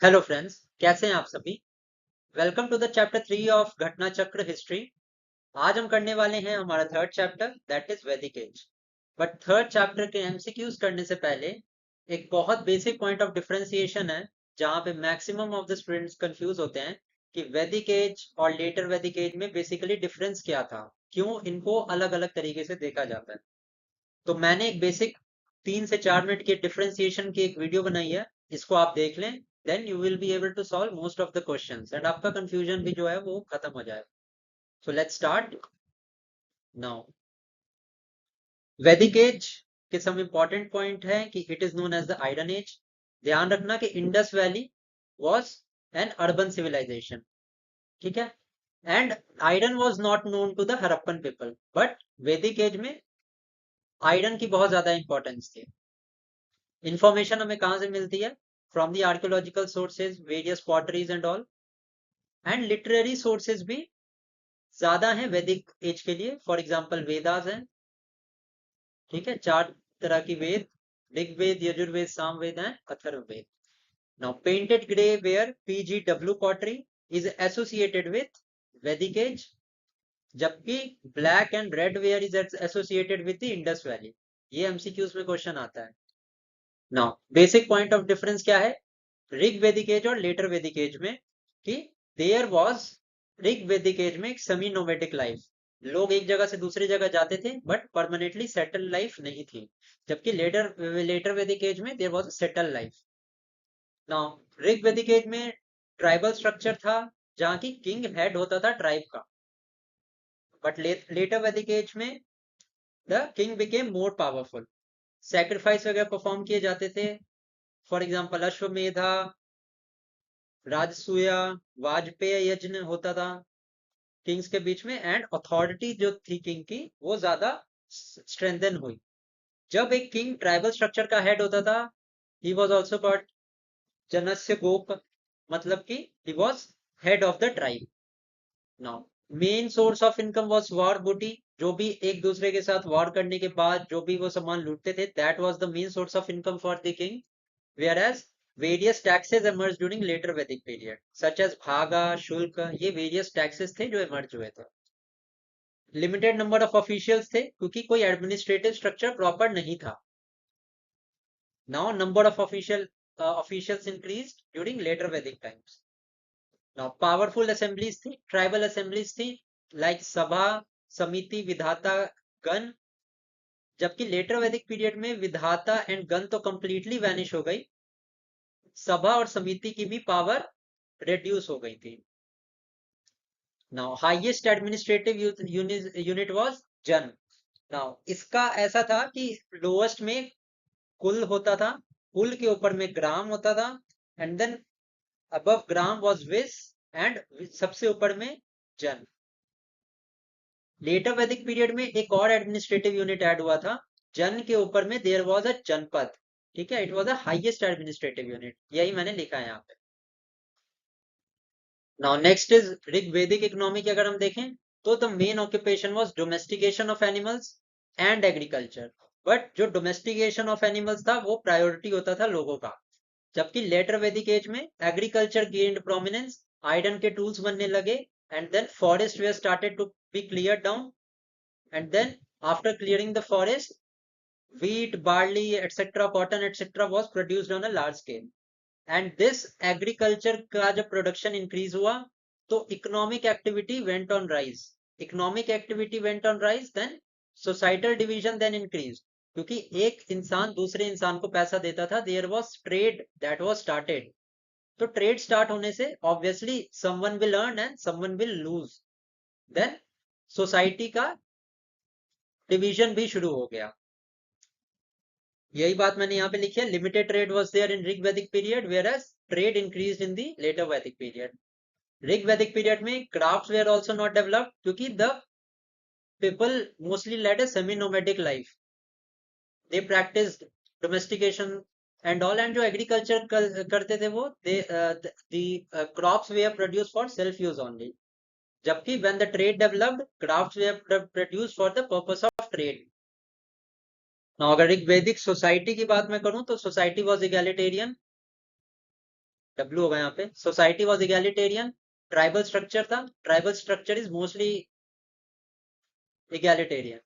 Hello friends, कैसे हैं आप सभी। Welcome to the chapter 3 of Ghatna Chakra history. आज हम करने वाले हैं हमारा third chapter, that is Vedic age. But third chapter के एमसीक्यूज करने से पहले एक बहुत बेसिक पॉइंट ऑफ डिफरेंशिएशन है, जहां पे maximum of the students confuse होते हैं कि वैदिक एज और लेटर वैदिक एज में बेसिकली डिफरेंस क्या था, क्यों इनको अलग अलग तरीके से देखा जाता है। तो मैंने एक बेसिक 3 से 4 मिनट की डिफरेंशिएशन की एक वीडियो बनाई है, इसको आप देख लें। Then you will be able to solve most of the questions and आपका कंफ्यूजन भी जो है वो खत्म हो जाएगा। So let's start now. Vedic age के सम इंपॉर्टेंट पॉइंट है कि it is known as the iron age. ध्यान रखना कि Indus valley was an urban civilization, ठीक है। And iron was not known to the Harappan people, but Vedic age में iron की बहुत ज्यादा इंपॉर्टेंस थी। इंफॉर्मेशन हमें कहाँ से मिलती है? From the archaeological sources, various potteries and all. And literary sources भी ज्यादा हैं वैदिक एज के लिए। फॉर एग्जाम्पल वेदास हैं, ठीक है, 4 तरह की Veda: Rigveda, Yajurveda, Samaveda and Atharvaveda. Now painted grey ware PGW pottery is associated with Vedic age, जबकि black and red ware is associated with the Indus valley. ये एमसीक्यूज में क्वेश्चन आता है। Now basic point of difference क्या है ऋग वैदिक एज और लेटर वैदिक एज में? कि there was Rig Vedic age में एक सेमी नोमैडिक लाइफ, लोग एक जगह से दूसरी जगह जाते थे बट परमानेंटली सेटल लाइफ नहीं थी। जबकि लेटर लेटर वैदिक एज में there was a settle life. Now Rig Vedic age में ट्राइबल स्ट्रक्चर था, जहाँ की किंग हेड होता था ट्राइब का। बट लेटर वैदिक एज में the king became more powerful, sacrifice वगैरह परफॉर्म किए जाते थे। फॉर एग्जाम्पल अश्वमेधा, राजसूया, वाजपेय यज्ञ होता था किंग्स के बीच में। एंड अथॉरिटी जो थी किंग की वो ज्यादा स्ट्रेंथन हुई। जब एक किंग ट्राइबल स्ट्रक्चर का हेड होता था, ही वॉज ऑल्सो कॉल्ड जनस्य गोप, मतलब कि he was head of the tribe. Now main source of income was war बूटी, जो भी एक दूसरे के साथ वॉर करने के बाद जो भी वो सामान लूटते थे, that was the main source of income for the king. Whereas various taxes emerged during later Vedic period, such as भागा, शुल्क, ये various taxes थे जो emerge हुए थे। लिमिटेड नंबर ऑफ ऑफिशियल्स थे क्योंकि कोई एडमिनिस्ट्रेटिव स्ट्रक्चर प्रॉपर नहीं था। Now number of officials increased during later वैदिक टाइम्स। नाउ पावरफुल असेंबलीज थी, ट्राइबल असेंबलीज थी, लाइक सभा, समिति, विधाता, गण। जबकि लेटर वैदिक पीरियड में विधाता एंड गण तो कंप्लीटली वैनिश हो गई, सभा और समिति की भी पावर रिड्यूस हो गई थी। Now highest administrative unit was जन। नाउ इसका ऐसा था कि लोएस्ट में कुल होता था, कुल के ऊपर में ग्राम होता था, and then above gram was vis, and सबसे ऊपर में जन। लेटर वैदिक पीरियड में एक और एडमिनिस्ट्रेटिव यूनिट ऐड हुआ था, जन के ऊपर में देयर वाज अ जनपद, ठीक है, it was the highest administrative unit, यही मैंने लिखा है यहाँ पे। नाउ नेक्स्ट इज ऋग वैदिक इकोनॉमी की अगर हम देखें तो the main occupation was domestication of animals and agriculture. But जो डोमेस्टिकेशन ऑफ एनिमल्स था वो प्रायोरिटी होता था लोगों का। जबकि लेटर वैदिक एज में एग्रीकल्चर गेन्ड प्रोमिनेंस, आयरन के टूल्स बनने लगे, and then forest were started to be clear down, and then after clearing the forest wheat, barley, etc., cotton, etc. was produced on a large scale. And this agriculture का जब production increase हुआ तो economic activity went on rise. Economic activity went on rise, then societal division then increase, क्योंकि एक इंसान दूसरे इंसान को पैसा देता था, there was trade that was started. तो ट्रेड स्टार्ट होने से obviously someone will earn and someone will lose, then society का डिवीजन भी शुरू हो गया। यही बात मैंने यहाँ पे लिखी है, limited trade was there in Rig वैदिक period whereas trade increased in the later वैदिक पीरियड। ऋग वैदिक पीरियड में crafts were also not developed क्योंकि the people mostly led a semi nomadic life, they practised domestication and all. And जो agriculture करते थे वो they the crops were produce for self use only. जबकि when the trade developed, crafts were produce for the purpose of trade. Now अगर एक वैदिक society की बात मैं करूं तो सोसाइटी वाज इगैलिटेरियन, W होगा यहाँ पे. Society was egalitarian. Tribal structure था. Tribal structure is mostly egalitarian.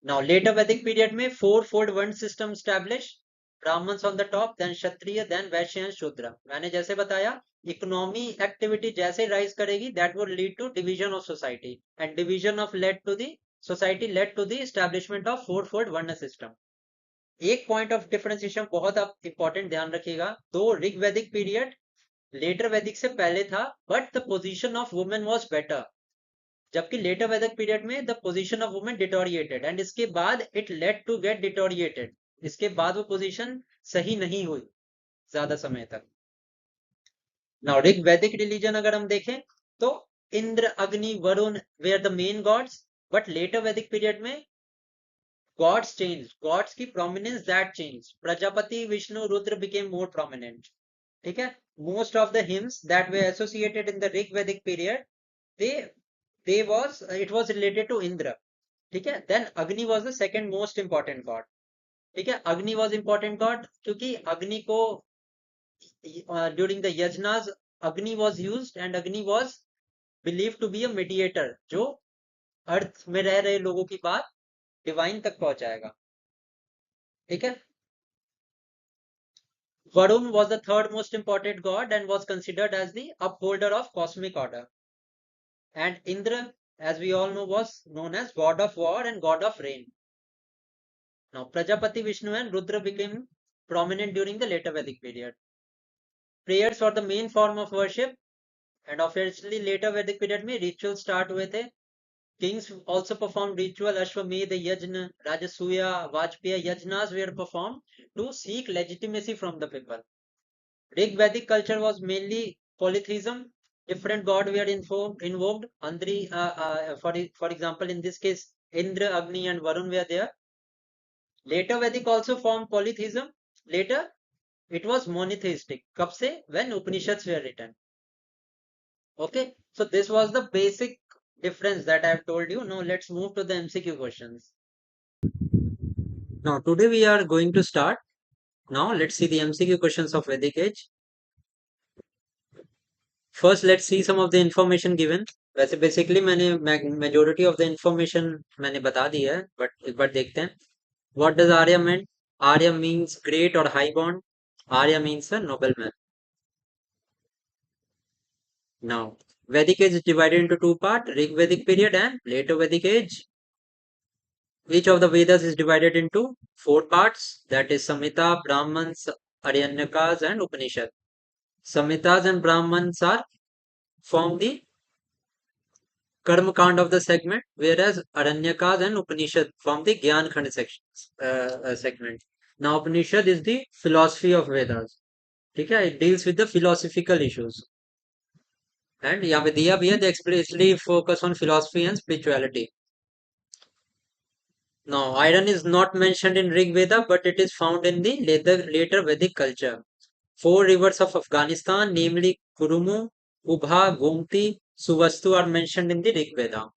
Now later Vedic period में four-fold वर्ण system established. Brahmins on the top, then Kshatriya, then Vaishya and Shudra. मैंने जैसे बताया, economy activity जैसे राइज करेगी, that would lead to division of society, and division of led to the society led to the establishment of four-fold वर्ण system. एक point of differentiation बहुत आप important ध्यान रखिएगा. तो ऋग वैदिक पीरियड लेटर वैदिक से पहले था, but the position of women was better. जबकि लेटर वैदिक पीरियड में the position of women deteriorated, and इसके बाद it led to get deteriorated. इसके बाद वो पोजीशन सही नहीं हुई ज्यादा समय तक. नाउ ऋग वैदिक रिलीजन अगर हम देखें तो Indra, Agni, Varun were the main gods. But later वैदिक पीरियड में गॉड्स चेंज, गॉड्स की prominence that change. Prajapati, Vishnu, Rudra became more prominent. ठीक है. Most of the hymns that were associated in the Rig वैदिक period, they was it was related to Indra. ठीक है. Then Agni was the second most important god. ठीक है. Agni was important god क्योंकि अग्नि को during the yajnas Agni was used, and Agni was believed to be a mediator जो अर्थ में रह रहे लोगों की बात डिवाइन तक पहुंचाएगा. ठीक है. Varun was the third most important god and was considered as the upholder of cosmic order. And Indra, as we all know, was known as god of war and god of rain. Now Prajapati, Vishnu and Rudra became prominent during the later Vedic period. Prayers were the main form of worship, and obviously later Vedic period में rituals start हुए थे. Kings also performed ritual. Ashwamedh Yajna, Rajasuya, Vajpaya Yajnas were performed to seek legitimacy from the people. Rig Vedic culture was mainly polytheism. Different gods were invoked. Andri, for example, in this case, Indra, Agni, and Varun were there. Later Vedic also formed polytheism. Later, it was monotheistic. कब से? When Upanishads were written. Okay, so this was the basic difference that I have told you. Now let's move to the MCQ questions. Now today we are going to start. Now let's see the MCQ questions of Vedic age. First, let's see some of the information given. वैसे basically मैंने majority of the information मैंने बता दी है, but एक बार देखते हैं. What does Arya mean? Arya means great or high born. Arya means a nobleman. Now, Vedic age is divided into two parts, Rig Vedic period and later Vedic age. Each of the Vedas is divided into four parts, that is Samhita, Brahmans, Aryanyakas and Upanishad. Samhitas and Brahmans are form the Karma Kand of the segment, whereas Aranyakas and Upanishad form the Gyan Khand segment. Now Upanishad is the philosophy of Vedas. ठीक है, it deals with the philosophical issues. And यहाँ पे दिया भी है, they explicitly focus on philosophy and spirituality. Now, iron is not mentioned in Rig Veda, but it is found in the later Vedic culture. Four rivers of Afghanistan, namely Kurumu, Ubha, Gomti, Suvastu, are mentioned in the Rig Veda.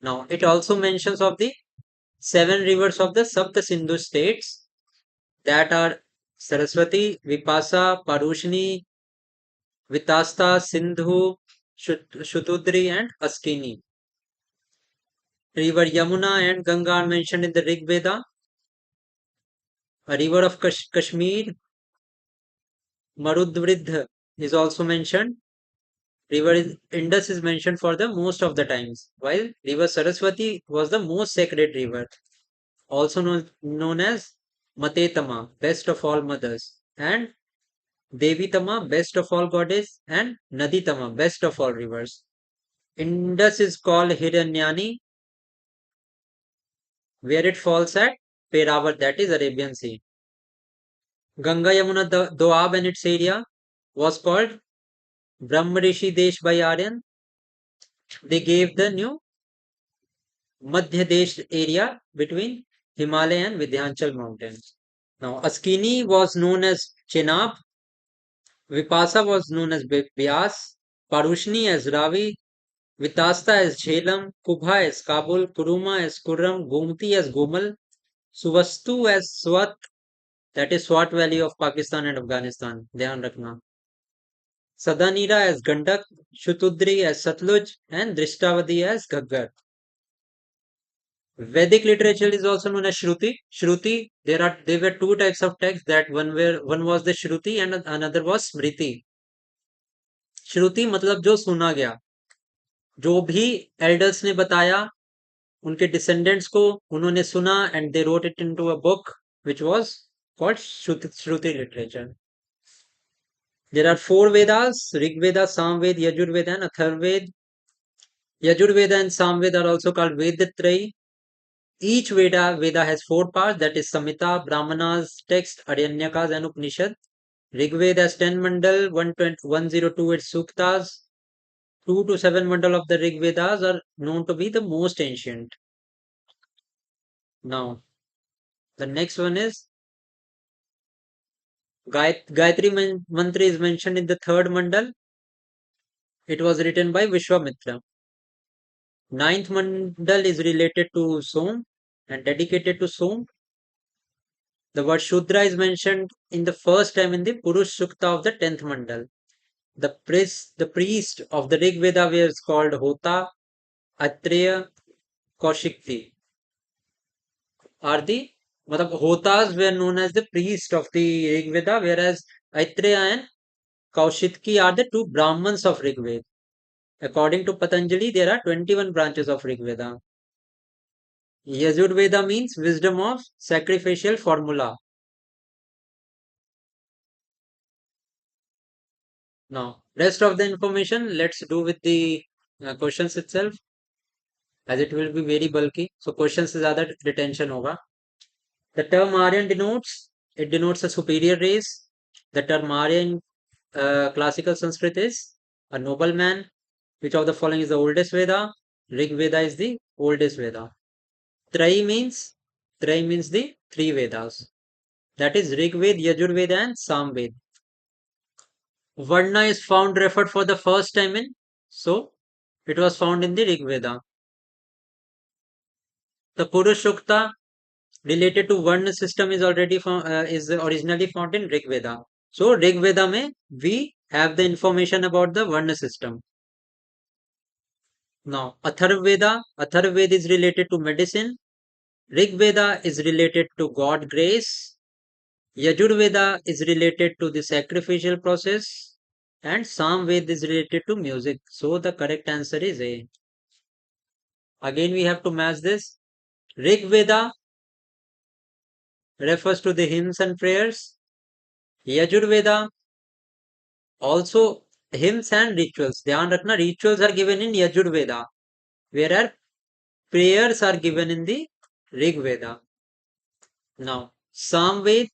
Now, it also mentions of the seven rivers of the Sapta Sindhu states, that are Saraswati, Vipasa, Parushni, Vitasta, Sindhu, Shutudri, and Askini. River Yamuna and Ganga are mentioned in the Rig Veda. A river of Kashmir, Marudvridh, is also mentioned. River Indus is mentioned for the most of the times, while river Saraswati was the most sacred river, also known as Matetama, best of all mothers, and Devitama, best of all goddess, and Naditama, best of all rivers. Indus is called Hiranyani, where it falls at Peravat, that is Arabian Sea. Ganga Yamuna Doab and its area was called Brahmarishi Desh by Aryan. They gave the new Madhya Desh area between Himalaya and Vindhyachal mountains. Now, Askini was known as Chenab, Vipasa was known as Vyas, Parushni as Ravi, Vitasta as Jhelum, Kubha as Kabul, Kuruma as Kurram, Gomti as Gomal, Suvastu as Swat, That is Swat Valley of Pakistan and Afghanistan. ध्यान रखना. Sadanira as Gandak, Shutudri as Satluj, and Drishtavadi as Ghaggar. Vedic literature is also known as Shruti. Shruti, there were two types of texts, that one was the Shruti and another was Smriti. श्रुति मतलब जो सुना गया, जो भी elders ने बताया, उनके descendants को उन्होंने सुना, and they wrote it into a book which was called Shruti literature. There are four Vedas: Rigveda, Samaveda, Yajurveda and Atharvaveda. Yajurveda and Samveda are also called Vedatrayi. Each Veda has four parts, that is Samhita, Brahmanas, text, Aranyakas and Upanishad. Rigveda has 10 mandal, 102 suktas. 2 to 7 mandal of the Rig Vedas are known to be the most ancient. Now, the next one is Gayatri Mantra is mentioned in the third mandal. It was written by Vishwamitra. Ninth mandal is related to Som and dedicated to Som. The word Shudra is mentioned in the first time in the Purush Sukta of the 10th mandal. The priest of the Rig Veda was called Hota, Atreya, Kaushikti. Hotas were known as the priest of the Rig Veda, whereas Aitreya and Kaushitki are the two Brahmans of Rig Veda. According to Patanjali, there are 21 branches of Rig Veda. Yajurveda means wisdom of sacrificial formula. Now, rest of the information let's do with the questions itself, as it will be very bulky. So questions से ज़्यादा retention होगा. The term Aryan denotes a superior race. The term Aryan classical Sanskrit is a nobleman. Which of the following is the oldest Veda? Rig Veda is the oldest Veda. Trayi means the three Vedas. That is Rig Veda, Yajur Veda and Sam Veda. Varna is found referred for the first time in, so it was found in the Rig Veda. The Purush Sukta related to Varna system is originally found in Rig Veda. So Rig Veda mein we have the information about the Varna system. Now Atharvaveda is related to medicine. Rig Veda is related to God grace. Yajurveda is related to the sacrificial process. And Samved is related to music. So the correct answer is A. Again we have to match this. Rig Veda refers to the hymns and prayers. Yajurveda also hymns and rituals. Dhyan rakhna, rituals are given in Yajurveda, whereas prayers are given in the Rig Veda. Now, Samved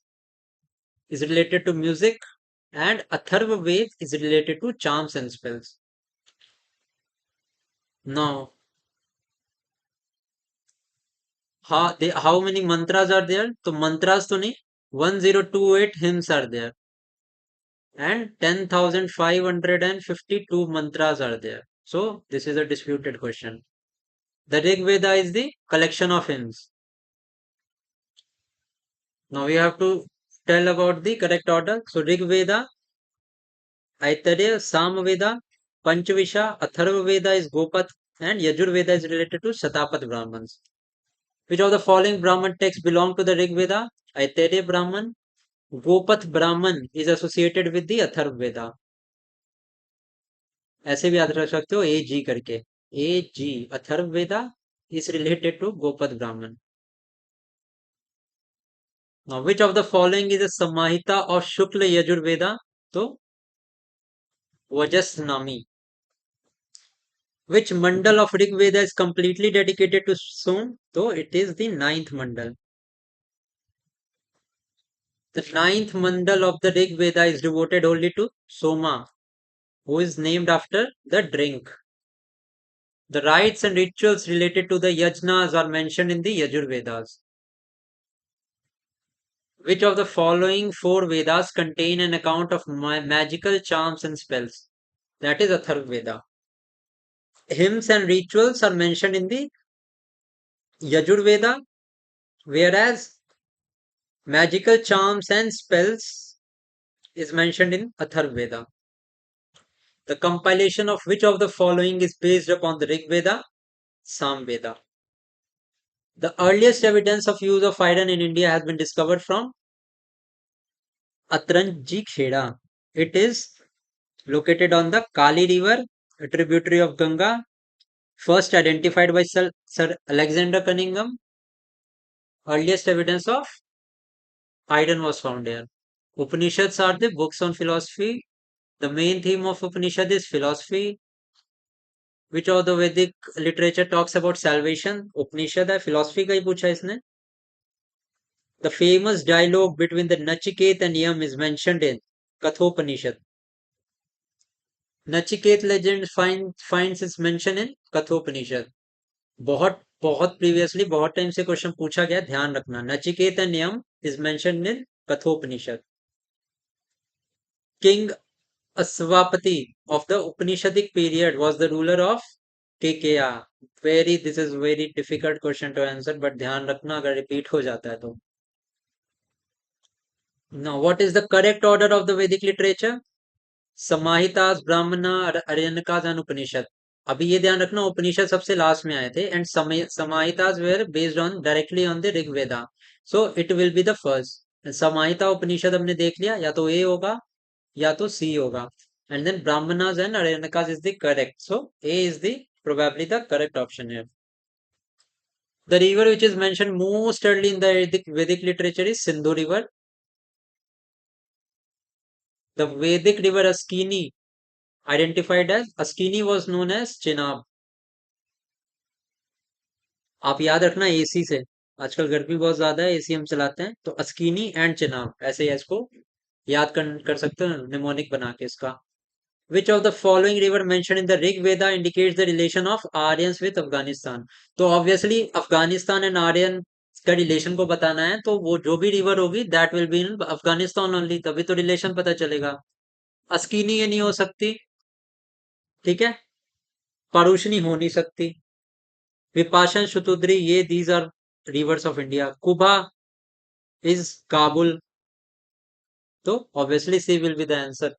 is related to music and Atharvaved is related to charms and spells. Now, how many mantras are there? So mantras to nahi, 1028 hymns are there and 10,552 mantras are there. So this is a disputed question. The Rig Veda is the collection of hymns. Now we have to tell about the correct order. So Rig Veda, Aitareya, Samveda, Panchavisha, Atharvaveda is Gopat, and Yajurveda is related to Shatapat Brahmans. Which of the following Brahman texts belong to the Rig Veda? Aitareya Brahman. Gopat Brahman is associated with the Atharvaveda. ऐसे भी याद रख सकते हो ए जी करके. ए जी Atharvaveda is related to Gopat Brahman. Now, which of the following is a Samahita of Shukla Yajurveda? So, Vajasnami. Which mandal of Rig Veda is completely dedicated to Som? So, it is the ninth mandal. The ninth mandal of the Rig Veda is devoted only to Soma, who is named after the drink. The rites and rituals related to the yajnas are mentioned in the Yajur Vedas. Which of the following four Vedas contain an account of magical charms and spells? That is Atharvaveda. Hymns and rituals are mentioned in the Yajur Veda, whereas Magical charms and spells is mentioned in Atharvaveda. The compilation of which of the following is based upon the Rig Veda, Samveda. The earliest evidence of use of iron in India has been discovered from Atranji Kheda. It is located on the Kali River, a tributary of Ganga, first identified by Sir Alexander Cunningham. Earliest evidence of iron was found here. Upanishads are the books on philosophy. The main theme of Upanishad is philosophy. Which of the Vedic literature talks about salvation? Upanishad है, philosophy का ही पूछा इसने. The famous dialogue between the Nachiket and Yam is mentioned in Kathopanishad. Nachiket legend finds its mention in Kathopanishad. बहुत बहुत previously बहुत time से question पूछा गया, ध्यान रखना. Nachiketa and Yama is mentioned in Kathopanishad. King Aswapati of the Upanishadic period was the ruler of Kekeya. This is very difficult question to answer, but ध्यान रखना अगर repeat हो जाता है तो. Now, what is the correct order of the Vedic literature? Samahitas, Brahmana, Aryanyakas and Upanishad. अभी ये ध्यान रखना, उपनिषद सबसे लास्ट में आए थे and Samhitas were based on directly on the Rig Veda, so it will be the first. Samhita Upanishad हमने देख लिया, या तो ए होगा या तो सी होगा, and then Brahmanas and Aryanyakas is the correct. So A is the probably the correct option here. The river which is mentioned most early in the Vedic literature is Sindhu river. The Vedic river Askini, identified as Askini, was known as Chenab. आप याद रखना AC से, आजकल गर्मी बहुत ज्यादा है, AC हम चलाते हैं, तो अस्कीनी एंड चिनाब ऐसे ही इसको याद कर सकते हो निमोनिक बना के इसका. Which of the following river mentioned in the Rig Veda indicates the relation of Aryans with Afghanistan? तो obviously अफगानिस्तान एंड आर्यन का रिलेशन को बताना है, तो वो जो भी रिवर होगी that will be in Afghanistan only, तभी तो रिलेशन पता चलेगा. अस्कीनी ये नहीं हो सकती, ठीक है. पारुषणी हो नहीं सकती. विपाशन, शतुद्री, ये these are rivers of India. Kubha is Kabul, तो obviously C will be the answer.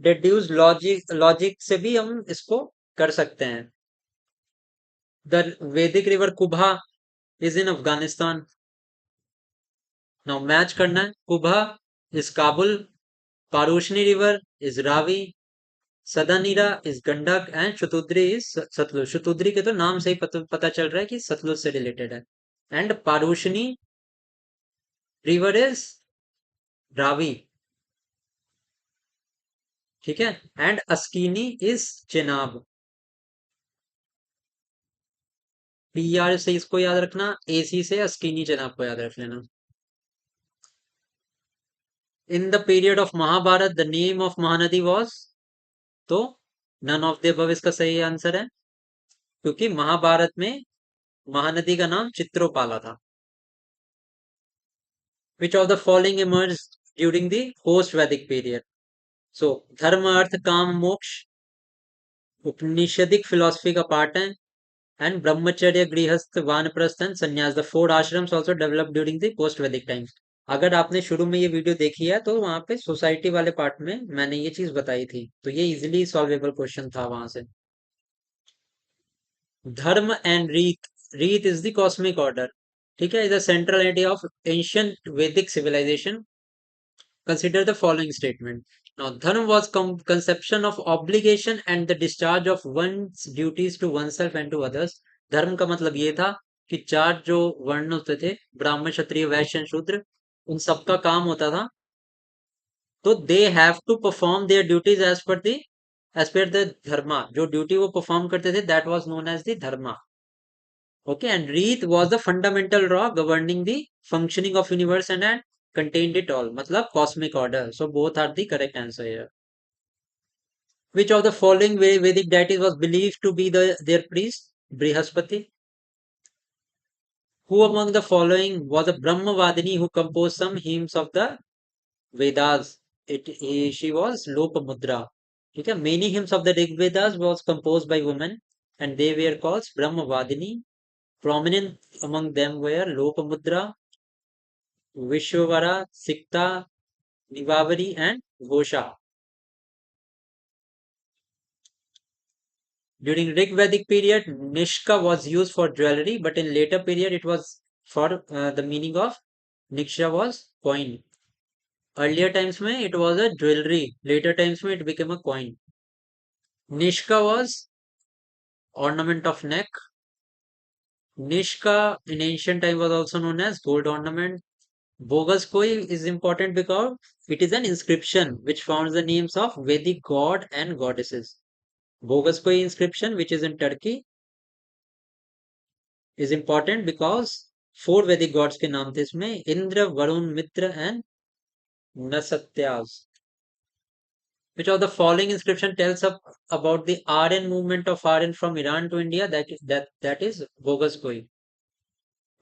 Deduce logic से भी हम इसको कर सकते हैं. The Vedic river Kubha is in Afghanistan. Now match करना है. Kubha is Kabul, Parushni river is Ravi, Sadanira is Gandak and Shatudri is Sutlej. Shatudri के तो नाम से ही पता चल रहा है कि सतलुज से रिलेटेड है. And Parushni river is Ravi, ठीक है. And Askini is Chenab. PR से इसको याद रखना, एसी से अस्कीनी चेनाब को याद रख लेना. In the period of Mahabharata the name of Mahanadi was, तो नन ऑफ द अबव इसका सही आंसर है, क्योंकि महाभारत में महानदी का नाम चित्रोपाला था. Which of the following emerged during the post वैदिक पीरियड? सो धर्म, अर्थ, काम, मोक्ष उपनिषदिक फिलोसफी का पार्ट है. एंड ब्रह्मचर्य, गृहस्थ, वानप्रस्थ एंड संन्यास, the 4 ashrams also develop during the post वैदिक टाइम्स. अगर आपने शुरू में ये वीडियो देखी है तो वहां पे सोसाइटी वाले पार्ट में मैंने ये चीज बताई थी, तो ये इजिली सॉल्वेबल क्वेश्चन था वहां से. धर्म एंड रीत, रीत इज द कॉस्मिक ऑर्डर, ठीक है, is the central idea of ancient वैदिक civilisation. Consider the following statement. Now, dharma was conception of obligation and the discharge of one's duties to oneself and to others. धर्म का मतलब ये था कि 4 जो वर्ण होते थे, ब्राह्मण, क्षत्रिय, वैश्य, शूद्र, उन सबका काम होता था, तो they have to perform their duties as per the dharma. जो ड्यूटी वो परफॉर्म करते थे that was known as the dharma. Okay, and Reet was the fundamental law governing the functioning of universe and contained it all. मतलब cosmic order. So both are the correct answer here. Which of the following Vedic deities was believed to be their priest? Brihaspati. Who among the following was a Brahmavadini who composed some hymns of the Vedas? She was Lopamudra. Okay, many hymns of the Rig Vedas was composed by women and they were called Brahmavadini. Prominent among them were Lopamudra, Vishwavara, Sikta, Nivavari, and Ghosha. During Rig Vedic period, Nishka was used for jewelry, but in later period it was for the meaning of Niksha was coin. Earlier times में it was a jewelry. Later times में it became a coin. Nishka was ornament of neck. Nishka in ancient time was also known as gold ornament. Bogus koi is important because it is an inscription which founds the names of Vedic god and goddesses. Bogus koi inscription, which is in Turkey, is important because four Vedic gods के नाम थे इसमें Indra, Varun, Mitra and Nasatyas. Which of the following inscription tells up about the Aryan movement of Aryan from Iran to India? That is bogus koi.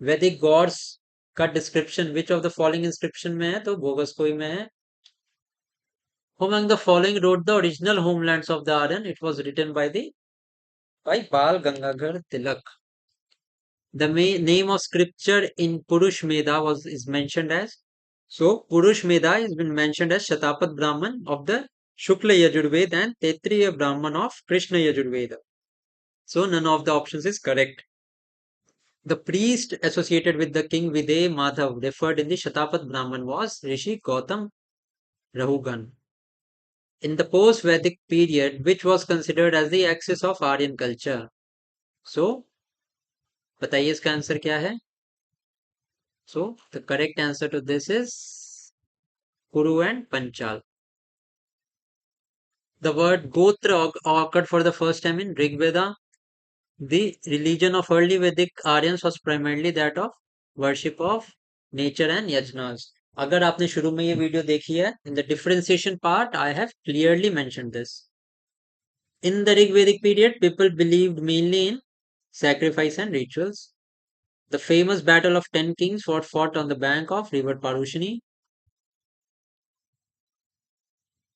Vedic gods का description which of the following inscription में है तो bogus koi में है. Who among the following wrote the original homelands of the Aryan? It was written by Bal Gangadhar Tilak. The name of scripture in Purush Meda is mentioned as. So Purush Meda has been mentioned as Shatapat Brahman of the Shukla Yajurveda and Tetriya Brahman of Krishna Yajurveda. So none of the options is correct. The priest associated with the king Videh Madhav referred in the Shatapat Brahman was Rishi Gautam Rahugan. In the post-Vedic period, which was considered as the axis of Aryan culture. So, बताइए इसका answer क्या है? So, the correct answer to this is Kuru and Panchal. The word Gotra occurred for the first time in Rig Veda. The religion of early Vedic Aryans was primarily that of worship of nature and yajnas. अगर आपने शुरू में ये video देखी है, in the differentiation part, I have clearly mentioned this. In the Rig Vedic period, people believed mainly in sacrifice and rituals. The famous Battle of 10 Kings was fought on the bank of river Parushini.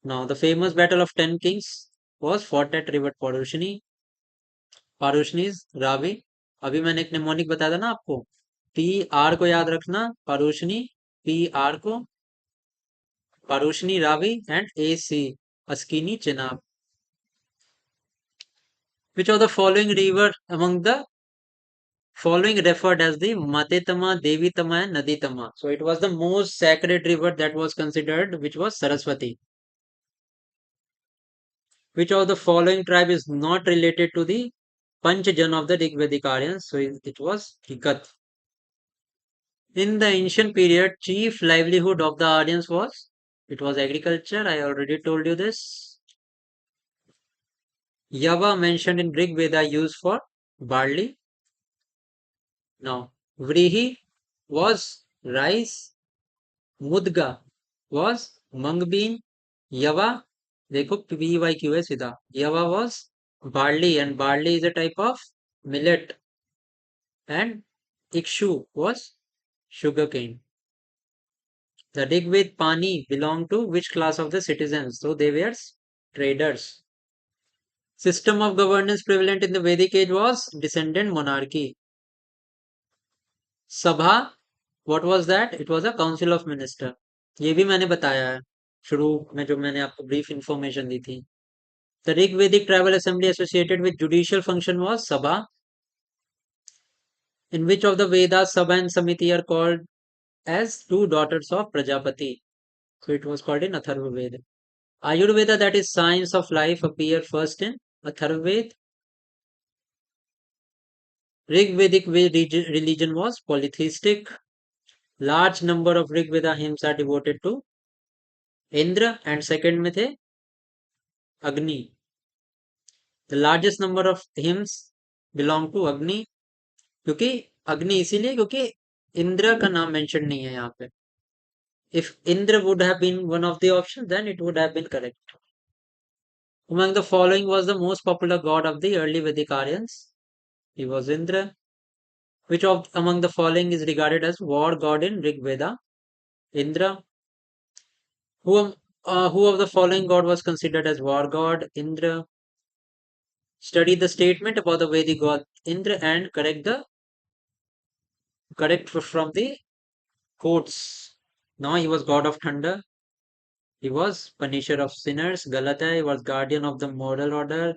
Now, the famous Battle of 10 Kings was fought at river Parushini. पारुशनीज Ravi. अभी मैंने एक mnemonic बताया था ना आपको. P R को याद रखना. पारुशनी पी आर को Parushni Ravi and A C Askini Chenab. Which of the following river among the following referred as the Matitama, Devitama and Naditama? So it was the most sacred river that was considered, which was Saraswati. Which of the following tribe is not related to the Panchajan of the Rigvedic Aryans? So it was Hikat. In the ancient period, chief livelihood of the Aryans was? It was agriculture. I already told you this. Yava mentioned in Rig Veda used for barley. Now, Vrihi was rice. Mudga was mung bean. Yava, देखो PYQ है सीधा. Yava was barley and barley is a type of millet. And Ikshu was sugarcane. The Rigved Pani belonged to which class of the citizens? So they were traders. System of governance prevalent in the Vedic age was descendant monarchy. Sabha, what was that? It was a council of minister. ये भी मैंने बताया है शुरू में जो मैंने आपको brief information दी थी. The Rig Vedic tribal assembly associated with judicial function was Sabha. In which of the Vedas Sabha and Samiti are called as two daughters of Prajapati? So it was called in Atharva Veda. Ayurveda, that is science of life, appear first in Atharva Veda. Rig Vedic religion was polytheistic. Large number of Rig Veda hymns are devoted to Indra and second में थे Agni. The largest number of hymns belong to Agni. क्योंकि अग्नि इसीलिए क्योंकि इंद्र का नाम mention नहीं है यहाँ पे. If Indra would have been one of the options, then it would have been correct. Among the following was the most popular god of the early Vedic Aryans? He was Indra. Which of among the following is regarded as war god in Rig Veda? Indra. Who of the following god was considered as war god? Indra. Study the statement about the Vedic god Indra and correct from the quotes. No, he was god of thunder. He was punisher of sinners. गलत है. He was guardian of the moral order.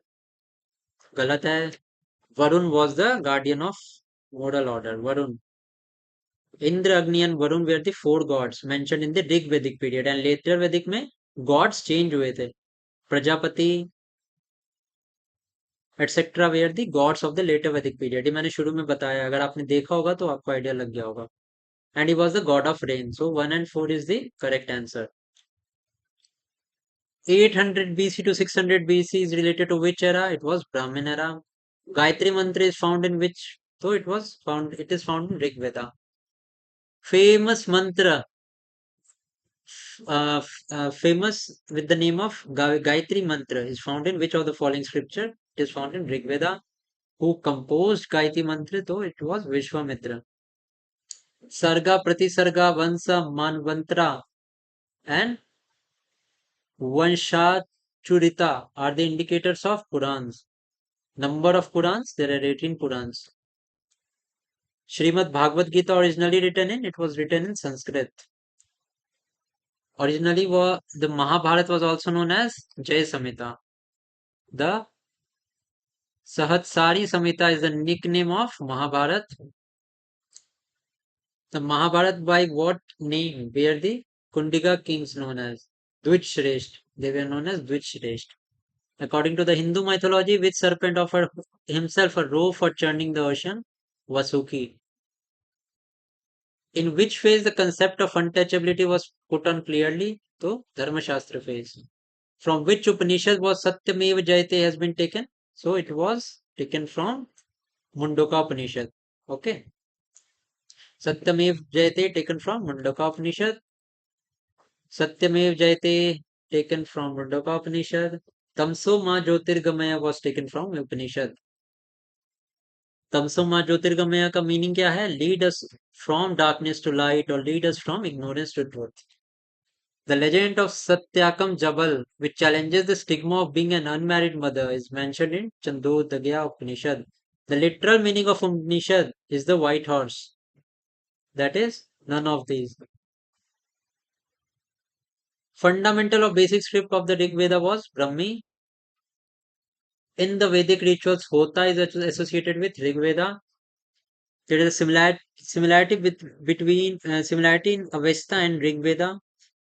गलत है. Varun was the guardian of moral order. Varun. Indra, Agni and Varun were the four gods mentioned in the Rig Vedic period, and later Vedic में gods change हुए थे. Prajapati etcetera were the gods of the later वैदिक period. ये मैंने शुरू में बताया, अगर आपने देखा होगा तो आपको आइडिया लग गया होगा. And he was the God of rain. So 1 and 4 is the correct answer. 800 BC to 600 BC is related to which era? It was Brahmin era. Gayatri mantra is found in which? So it is found in Rig Veda. Famous mantra, famous with the name of Gayatri mantra is found in which of the following scripture? It is found in Rig Veda. Who composed Gayatri mantra? Though it was Vishwamitra. Sarga, Pratisarga, Vansa, Manvantara, and Vanshachurita are the indicators of Purans. Number of Purans, there are 18 Purans. Srimad Bhagavad Gita originally written in, it was written in Sanskrit. Originally, the Mahabharata was also known as Jay Samhita. The Sahatsari Samhita is the nickname of Mahabharata. The Mahabharata, by what name were the Kundiga kings known as? Dvijshresht. They were known as Dvijshresht. According to the Hindu mythology, which serpent offered himself a rope for churning the ocean? Vasuki. In which phase the concept of untouchability was put on clearly? So, Dharmashastra phase. From which Upanishad was Satyameva Jayate has been taken? So, it was taken from Mundoka Upanishad. Okay. Satyamev Jayate taken from Mundoka Upanishad. Satyamev Jayate taken from Mundoka Upanishad. Tamso Ma Jyotirgamaya was taken from Upanishad. तमसो मा ज्योतिर्गमय का meaning क्या है? Lead us from darkness to light और lead us from ignorance to truth. The legend of Satyakam Jabal, which challenges the stigma of being an unmarried mother, is mentioned in Chandogya Upanishad. The literal meaning of Upanishad is the white horse. That is none of these. Fundamental or basic script of the Rig Veda was Brahmi. In the Vedic rituals, Hota is associated with Rig Veda. There is a similarity similarity in Avesta and Rig Veda.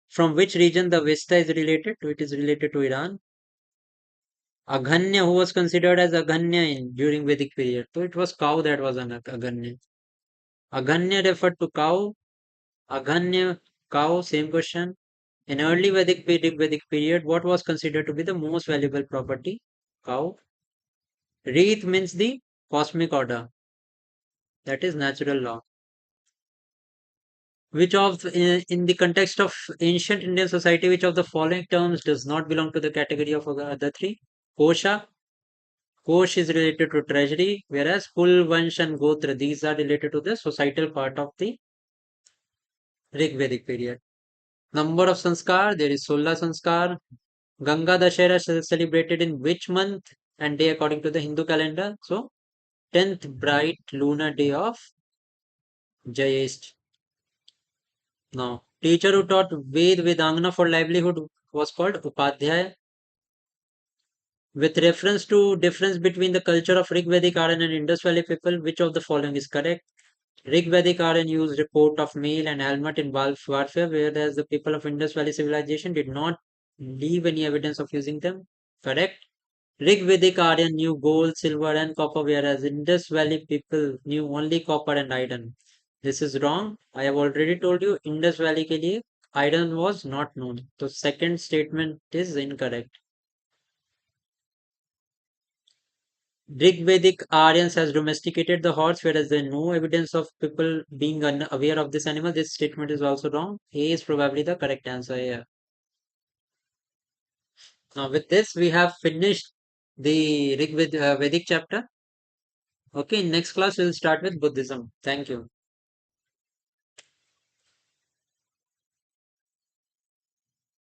From which region the Avesta is related to? It is related to Iran. Aganya, who was considered as Aganya during Vedic period. So it was cow that was an Aganya. Aganya referred to cow. Aganya, cow, same question. In early Vedic period, what was considered to be the most valuable property? Cow. Reeth means the cosmic order. That is natural law. Which of, in the context of ancient Indian society, which of the following terms does not belong to the category of other three? Kosha. Kosh is related to treasury, whereas Kul, Vansh and Gotra, these are related to the societal part of the Rig Vedic period. Number of Sanskar, there is 16 Sanskar. Ganga Dashera is celebrated in which month and day according to the Hindu calendar? So, 10th bright lunar day of Jayesht. Now, teacher who taught Vedangana for livelihood was called Upadhyaya. With reference to difference between the culture of Rig Vedic Aryan and Indus Valley people, which of the following is correct? Rig Vedic Aryan used report of mail and helmet in warfare, whereas the people of Indus Valley civilization did not leave any evidence of using them. Correct. Rig Vedic Aryan knew gold, silver, and copper, whereas Indus Valley people knew only copper and iron. This is wrong. I have already told you Indus Valley के लिए iron was not known. So second statement is incorrect. Rig Vedic Aryans has domesticated the horse, whereas there is no evidence of people being unaware of this animal. This statement is also wrong. A is probably the correct answer here. Now, with this, we have finished the Vedic chapter. Okay, in next class, we'll start with Buddhism. Thank you.